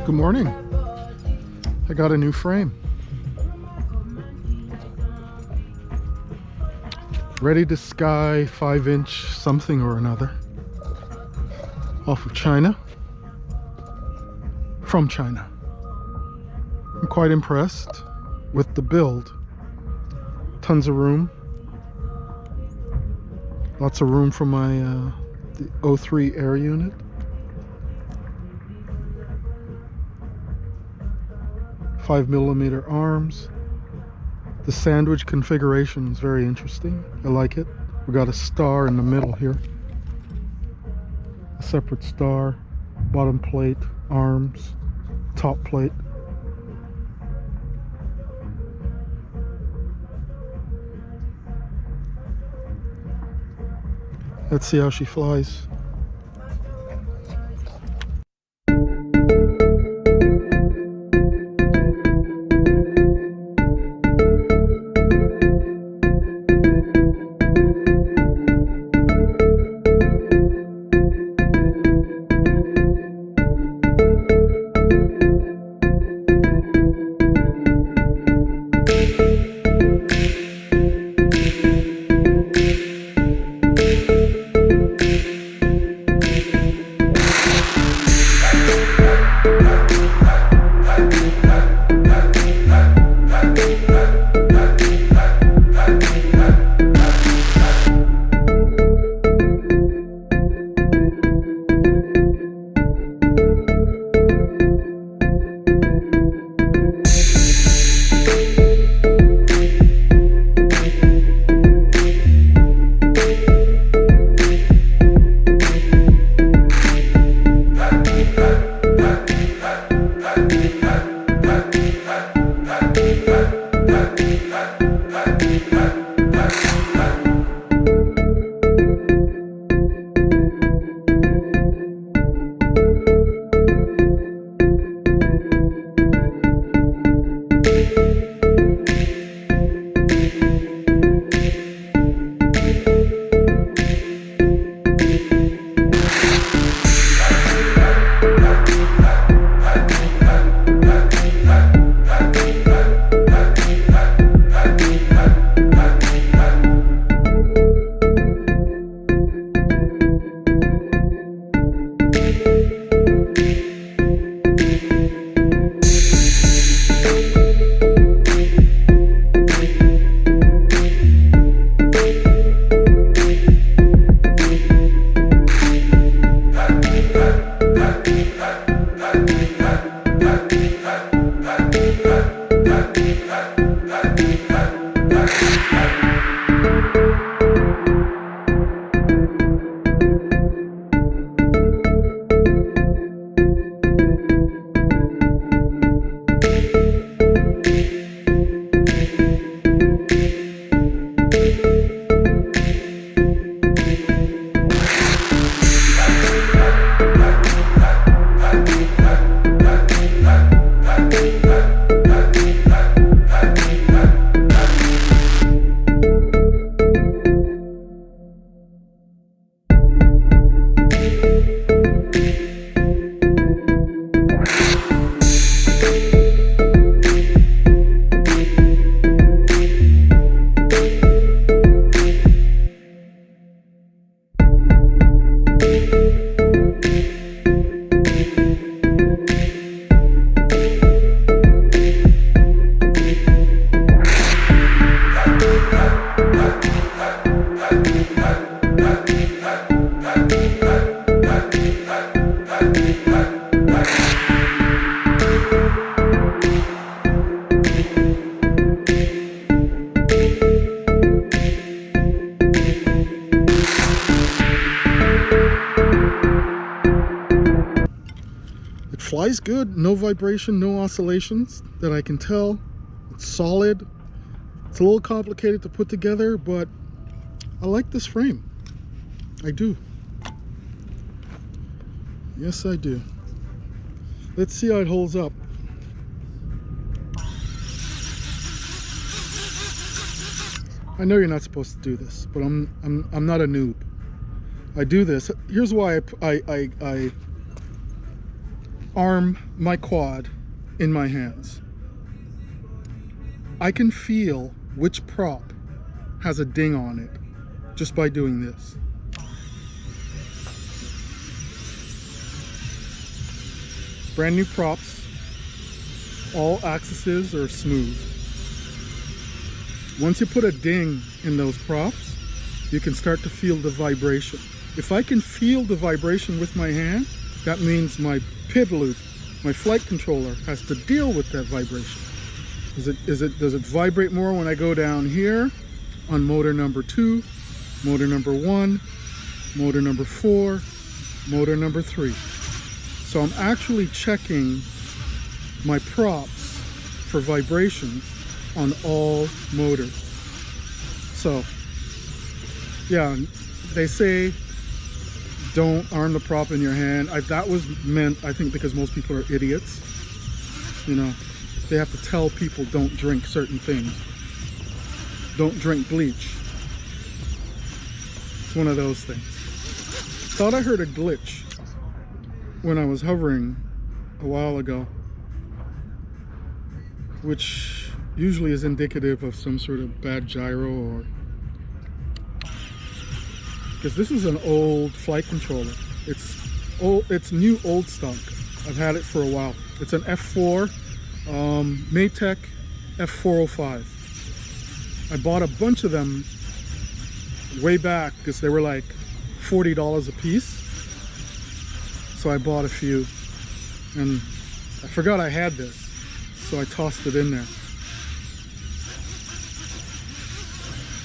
Good morning. I got a new frame. Ready to Sky 5-inch something or another. Off of China. From China. I'm quite impressed with the build. Tons of room. Lots of room for my the 03 air unit. .5mm arms. The sandwich configuration is very interesting. I like it. We got a star in the middle here. A separate star, bottom plate, arms, top plate. Let's see how she flies. Flies good, no vibration, no oscillations that I can tell. It's solid. It's a little complicated to put together, but I like this frame. I do. Yes, I do. Let's see how it holds up. I know you're not supposed to do this, but I'm not a noob. I do this. Here's why arm my quad in my hands, I can feel which prop has a ding on it just by doing this. Brand new props, all axes are smooth. Once you put a ding in those props, you can start to feel the vibration. If I can feel the vibration with my hand, that means my PID loop, my flight controller, has to deal with that vibration. Does it vibrate more when I go down here on motor number 2, motor number 1, motor number 4, motor number 3? So I'm actually checking my props for vibrations on all motors. So yeah, they say don't arm the prop in your hand. That was meant, I think, because most people are idiots. You know, they have to tell people don't drink certain things. Don't drink bleach. It's one of those things. Thought I heard a glitch when I was hovering a while ago, which usually is indicative of some sort of bad gyro, or because this is an old flight controller. It's new old stock. I've had it for a while. It's an F4 Maytech F405. I bought a bunch of them way back because they were like $40 a piece. So I bought a few, and I forgot I had this, so I tossed it in there.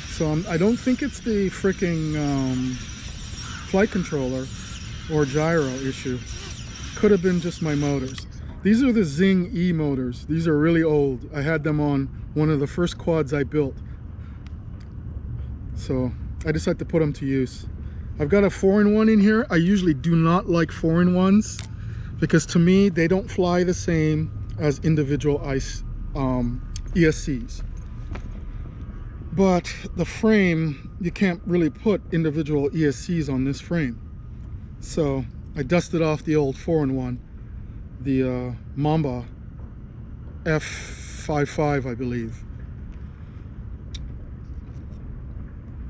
So I don't think it's the freaking flight controller or gyro issue. Could have been just my motors. These are the Zing E motors. These are really old. I had them on one of the first quads I built. So I decided to put them to use. I've got a 4-in-1 in here. I usually do not like 4-in-1s because to me they don't fly the same as individual ESCs. But the frame, you can't really put individual ESCs on this frame. So I dusted off the old 4-in-1, the Mamba F55, I believe.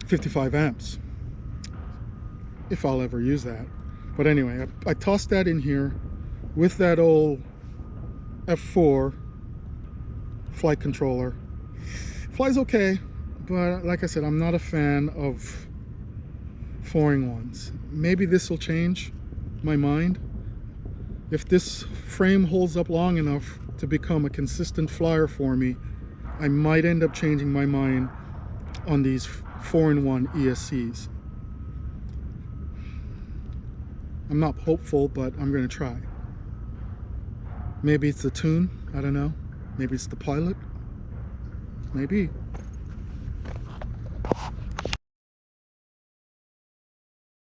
55 amps. If I'll ever use that. But anyway, I tossed that in here with that old F4 flight controller. Flies okay, but like I said, I'm not a fan of 4-in-1s. Maybe this will change my mind. If this frame holds up long enough to become a consistent flyer for me, I might end up changing my mind on these 4-in-1 ESCs. I'm not hopeful, but I'm going to try. Maybe it's the tune, I don't know. Maybe it's the pilot. Maybe.